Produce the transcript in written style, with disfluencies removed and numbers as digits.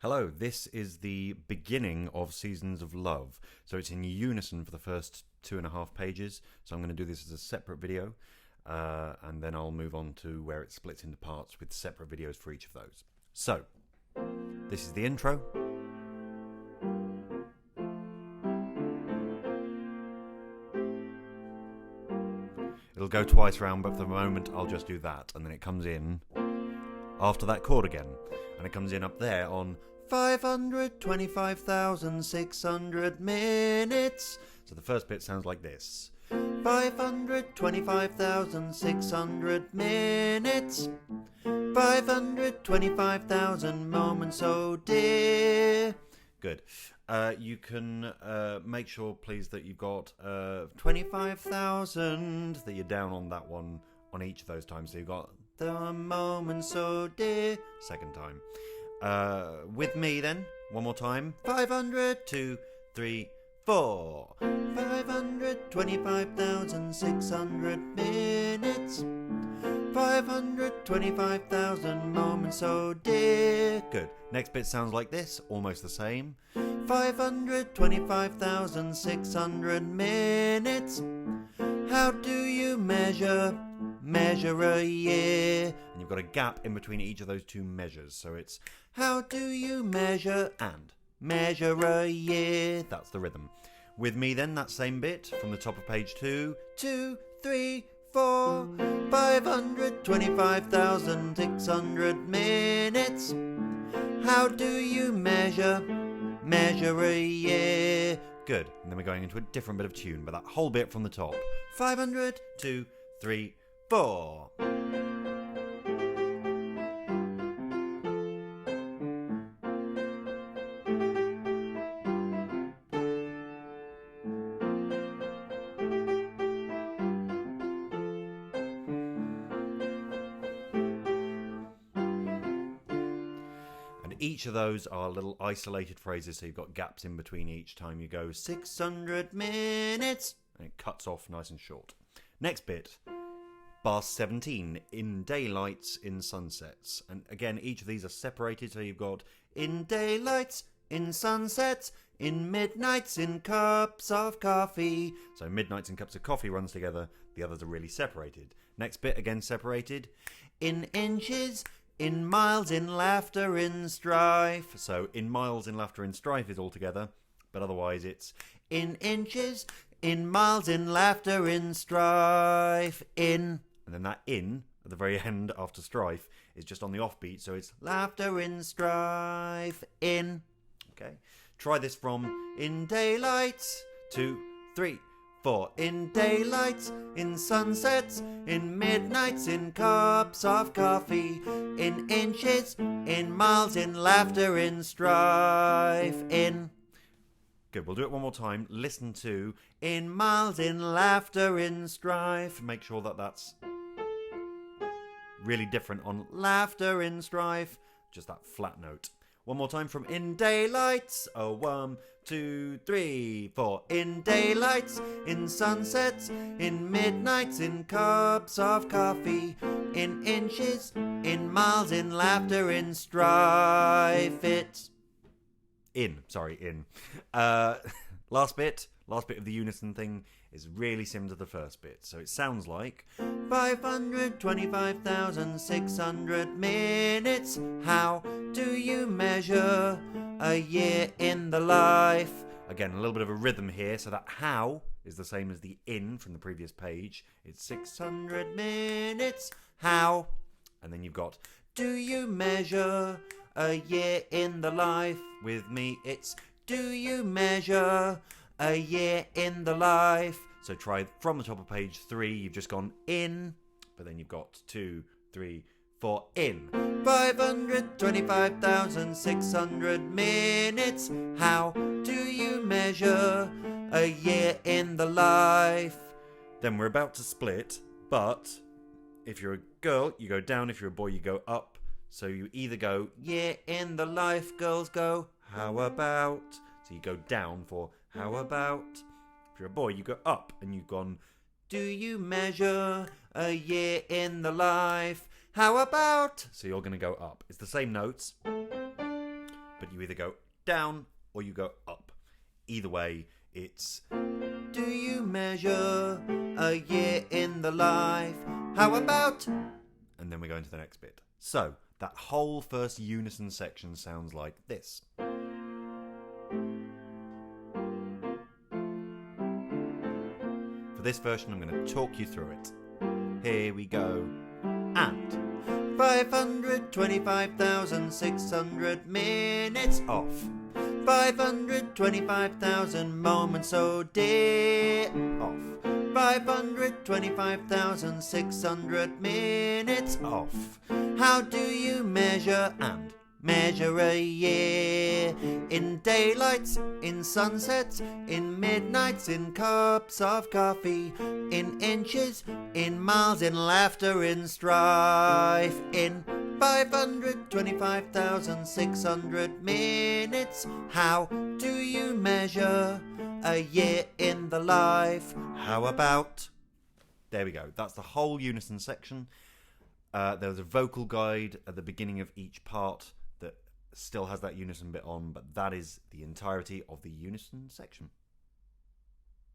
Hello, this is the beginning of Seasons of Love. So it's in unison for the first 2.5 pages. So I'm going to do this as a separate video. And then I'll move on to where it splits into parts with separate videos for each of those. So, this is the intro. It'll go twice round, but for the moment I'll just do that. And then it comes in after that chord again. And it comes in up there on 525,600 minutes. So the first bit sounds like this. 525,600 minutes. 525,000 moments, oh dear. Good. You can make sure, please, that you've got 25,000, that you're down on that one on each of those times. So you've got the moments, oh dear. Second time. With me then, one more time. 500, 2, 3, 4. 525,600 minutes. 525,000 moments, oh dear. Good. Next bit sounds like this, almost the same. 525,600 minutes. How do you measure a year? And you've got a gap in between each of those two measures. So it's how do you measure a year? That's the rhythm. With me then, that same bit from the top of page 2. 2, 3, 4. 525,600 minutes. How do you measure a year? Good. And then we're going into a different bit of tune, but that whole bit from the top. 500, 2, 3, 4. Each of those are little isolated phrases, so you've got gaps in between each time you go 600 minutes, and it cuts off nice and short. Next bit, bar 17, in daylights, in sunsets. And again, each of these are separated, so you've got in daylights, in sunsets, in midnights, in cups of coffee. So midnights and cups of coffee runs together, the others are really separated. Next bit, again separated, in inches, in miles, in laughter, in strife. So in miles, in laughter, in strife is all together, but otherwise it's in inches, in miles, in laughter, in strife, in. And then that in at the very end after strife is just on the offbeat, so it's laughter, in strife, in. Okay, try this from in daylights, 2, 3, 4. In daylights, in sunsets, in midnights, in cups of coffee, in inches, in miles, in laughter, in strife, in. Good, we'll do it one more time. Listen to in miles, in laughter, in strife. Make sure that that's really different on laughter, in strife. Just that flat note. One more time from in daylights. 1, 2, 3, 4. In daylights, in sunsets, in midnights, in cups of coffee, in inches, in miles, in laughter, in strife. It's in. Last bit of the unison thing is really similar to the first bit. So it sounds like 525,600 minutes. How do you measure a year in the life? Again, a little bit of a rhythm here. So that how is the same as the in from the previous page. It's 600 minutes. How? And then you've got do you measure a year in the life? With me, it's do you measure a year in the life? So try from the top of page 3, you've just gone in, but then you've got 2, 3, 4, in. 525,600 minutes. How do you measure a year in the life? Then we're about to split, but if you're a girl, you go down. If you're a boy, you go up. So you either go year in the life, girls go how about. So you go down for how about. If you're a boy, you go up, and you've gone, do you measure a year in the life? How about? So you're going to go up. It's the same notes, but You either go down or you go up. Either way, it's do you measure a year in the life? How about? And then we go into the next bit. So that whole first unison section sounds like this. For this version, I'm going to talk you through it. Here we go. And 525,600 minutes off. 525,000 moments, oh dear, off. 525,600 minutes off. How do you measure and measure a year? In daylights, in sunsets, in midnights, in cups of coffee, in inches, in miles, in laughter, in strife, in 525,600 minutes. How do you measure a year in the life? How about? There we go. That's the whole unison section. There's a vocal guide at the beginning of each part that still has that unison bit on, but that is the entirety of the unison section.